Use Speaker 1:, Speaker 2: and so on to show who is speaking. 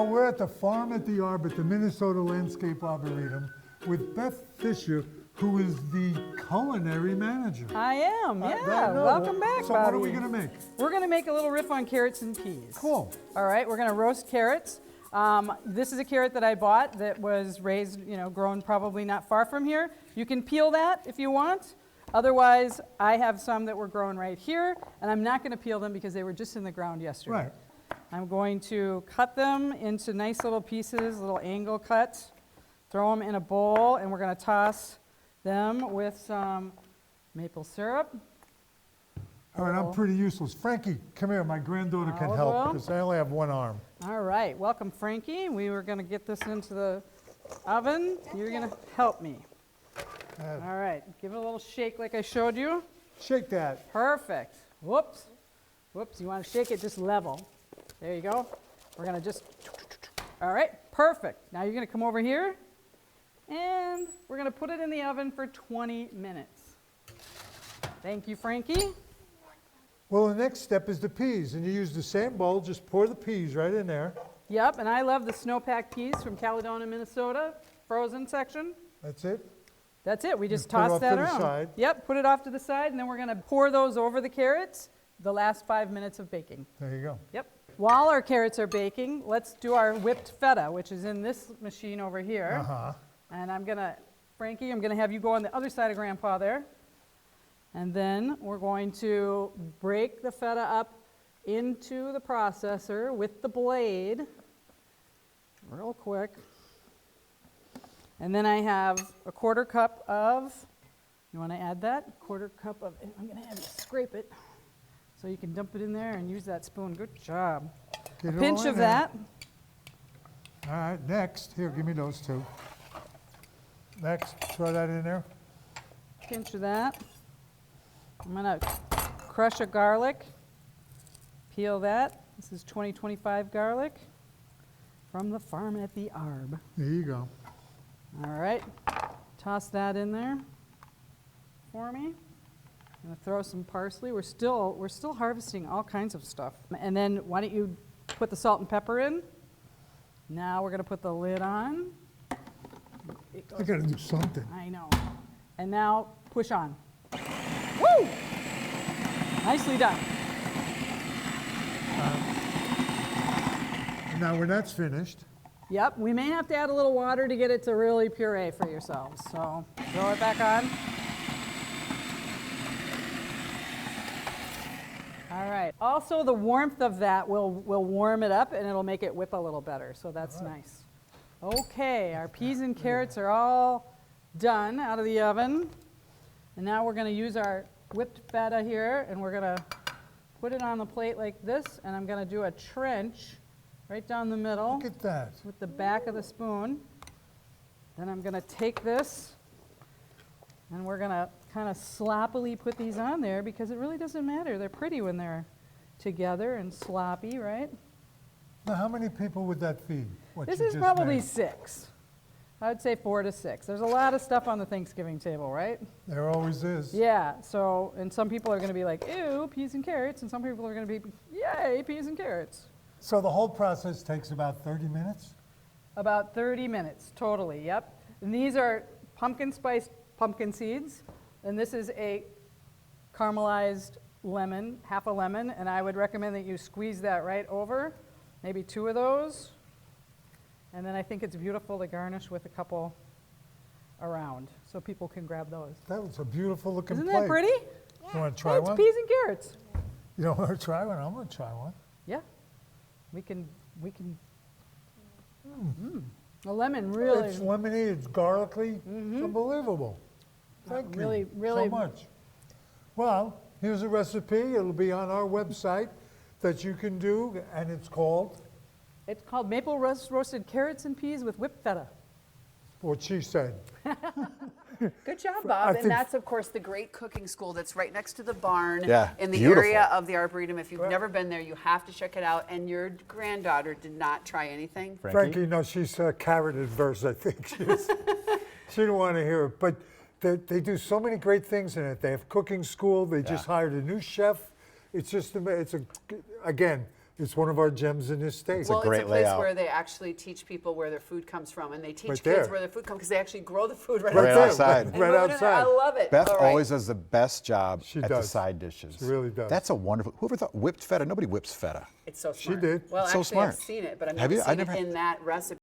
Speaker 1: Well, we're at the Farm at the Arb at the Minnesota Landscape Arboretum with Beth Fisher, who is the culinary manager.
Speaker 2: I am, yeah.
Speaker 1: No,
Speaker 2: Welcome back,
Speaker 1: So
Speaker 2: Bobby.
Speaker 1: what are we going to make?
Speaker 2: We're going to make a little riff on carrots and peas.
Speaker 1: Cool.
Speaker 2: All right, we're going to roast carrots. This is a carrot that I bought that was raised, grown probably not far from here. You can peel that if you want. Otherwise, I have some that were grown right here, and I'm not going to peel them because they were just in the ground yesterday.
Speaker 1: Right.
Speaker 2: I'm going to cut them into nice little pieces, little angle cuts, throw them in a bowl, and we're going to toss them with some maple syrup.
Speaker 1: All right, I'm pretty useless. Frankie, come here. My granddaughter can
Speaker 2: Olive
Speaker 1: help
Speaker 2: oil.
Speaker 1: because I only have one arm.
Speaker 2: All right, welcome, Frankie. We were going to get this into the oven. You're going to help me. All right, give it a little shake like I showed you.
Speaker 1: Shake that.
Speaker 2: Perfect. Whoops. Whoops, you want to shake it just level. There you go. We're going to just, all right, perfect. Now you're going to come over here, and we're going to put it in the oven for 20 minutes. Thank you, Frankie.
Speaker 1: Well, the next step is the peas, and you use the same bowl. Just pour the peas right in there.
Speaker 2: Yep, and I love the snowpack peas from Caledonia, Minnesota, frozen section.
Speaker 1: That's it.
Speaker 2: That's it, we just
Speaker 1: put it
Speaker 2: toss
Speaker 1: off
Speaker 2: that
Speaker 1: to the
Speaker 2: around.
Speaker 1: side.
Speaker 2: Yep, put it off to the side, and then we're gonna pour those over the carrots the last 5 minutes of baking.
Speaker 1: There you go.
Speaker 2: Yep. While our carrots are baking, let's do our whipped feta, which is in this machine over here.
Speaker 1: Uh-huh.
Speaker 2: And Frankie, I'm gonna have you go on the other side of Grandpa there. And then we're going to break the feta up into the processor with the blade, real quick. And then I have a 1/4 cup of, you want to add that? 1/4 cup of, I'm going to have you scrape it so you can dump it in there and use that spoon. Good job.
Speaker 1: Get
Speaker 2: A
Speaker 1: it
Speaker 2: pinch
Speaker 1: all in
Speaker 2: of
Speaker 1: there.
Speaker 2: that.
Speaker 1: All right, next. Here, give me those two. Next, throw that in there.
Speaker 2: Pinch of that. I'm going to crush a garlic. Peel that. This is 2025 garlic from the Farm at the Arb.
Speaker 1: There you go.
Speaker 2: All right, toss that in there for me. I'm gonna throw some parsley. We're still harvesting all kinds of stuff. And then why don't you put the salt and pepper in? Now we're gonna put the lid on.
Speaker 1: I got to do something.
Speaker 2: I know. And now push on. Woo! Nicely done.
Speaker 1: Now, when that's finished,
Speaker 2: Yep, we may have to add a little water to get it to really puree for yourselves. So throw it back on. All right. Also, the warmth of that will warm it up and it'll make it whip a little better. So that's nice. Okay, our peas and carrots are all done out of the oven. And now we're going to use our whipped feta here and we're going to put it on the plate like this. And I'm going to do a trench right down the middle
Speaker 1: look at that.
Speaker 2: with the back of the spoon. Then I'm going to take this and we're going to kind of sloppily put these on there because it really doesn't matter. They're pretty when they're together and sloppy, right?
Speaker 1: Now, how many people would that feed? What
Speaker 2: This
Speaker 1: you
Speaker 2: is
Speaker 1: just
Speaker 2: probably
Speaker 1: made?
Speaker 2: 6. I would say 4 to 6. There's a lot of stuff on the Thanksgiving table, right?
Speaker 1: There always is.
Speaker 2: Yeah, so, and some people are going to be like, ew, peas and carrots, and some people are going to be, yay, peas and carrots.
Speaker 1: So the whole process takes about 30 minutes?
Speaker 2: About 30 minutes, totally, yep. And these are pumpkin spiced pumpkin seeds, and this is a caramelized lemon, half a lemon, and I would recommend that you squeeze that right over, maybe 2 of those. And then I think it's beautiful to garnish with a couple around, so people can grab those.
Speaker 1: That was a beautiful looking
Speaker 2: Isn't
Speaker 1: plate.
Speaker 2: that pretty?
Speaker 1: You want to try
Speaker 2: Hey, it's
Speaker 1: one?
Speaker 2: peas and carrots.
Speaker 1: You don't want to try one? I'm going to try one.
Speaker 2: Yeah, we can. The lemon really,
Speaker 1: It's lemony, it's garlicky. It's unbelievable. Thank you
Speaker 2: really,
Speaker 1: so much. Well, here's a recipe. It'll be on our website that you can do, and it's called
Speaker 2: it's called maple roasted carrots and peas with whipped feta.
Speaker 1: what she said.
Speaker 3: Good job,
Speaker 1: I
Speaker 3: Bob.
Speaker 1: think-
Speaker 3: And that's, of course, the great cooking school that's right next to the barn
Speaker 4: Yeah,
Speaker 3: in the
Speaker 4: beautiful.
Speaker 3: area of the Arboretum. If you've never been there, you have to check it out. And your granddaughter did not try anything.
Speaker 1: Frankie, no, she's carrot adverse, I think. She didn't want to hear it. But they do so many great things in it. They have cooking school. They just hired a new chef. It's just, again, It's one of our gems in this state.
Speaker 3: Well,
Speaker 4: great
Speaker 3: it's a place
Speaker 4: layout.
Speaker 3: where they actually teach people where their food comes from, and they teach
Speaker 1: Right
Speaker 3: kids
Speaker 1: there.
Speaker 3: where their food comes because they actually grow the food right,
Speaker 1: Right
Speaker 4: Right
Speaker 1: there,
Speaker 4: outside.
Speaker 3: And
Speaker 1: right
Speaker 3: moving it-
Speaker 1: outside.
Speaker 3: I love it.
Speaker 4: Beth
Speaker 3: All right.
Speaker 4: always does the best job
Speaker 1: She
Speaker 4: at the
Speaker 1: does.
Speaker 4: side dishes.
Speaker 1: She really does.
Speaker 4: That's a wonderful. Whoever thought whipped feta? Nobody whips feta.
Speaker 3: It's so
Speaker 1: She
Speaker 3: smart.
Speaker 1: did.
Speaker 3: Well,
Speaker 4: So
Speaker 3: actually, I've
Speaker 4: smart.
Speaker 3: seen it, but I've
Speaker 4: Have
Speaker 3: never
Speaker 4: you? I
Speaker 3: seen
Speaker 4: never
Speaker 3: it
Speaker 4: had-
Speaker 3: in that recipe.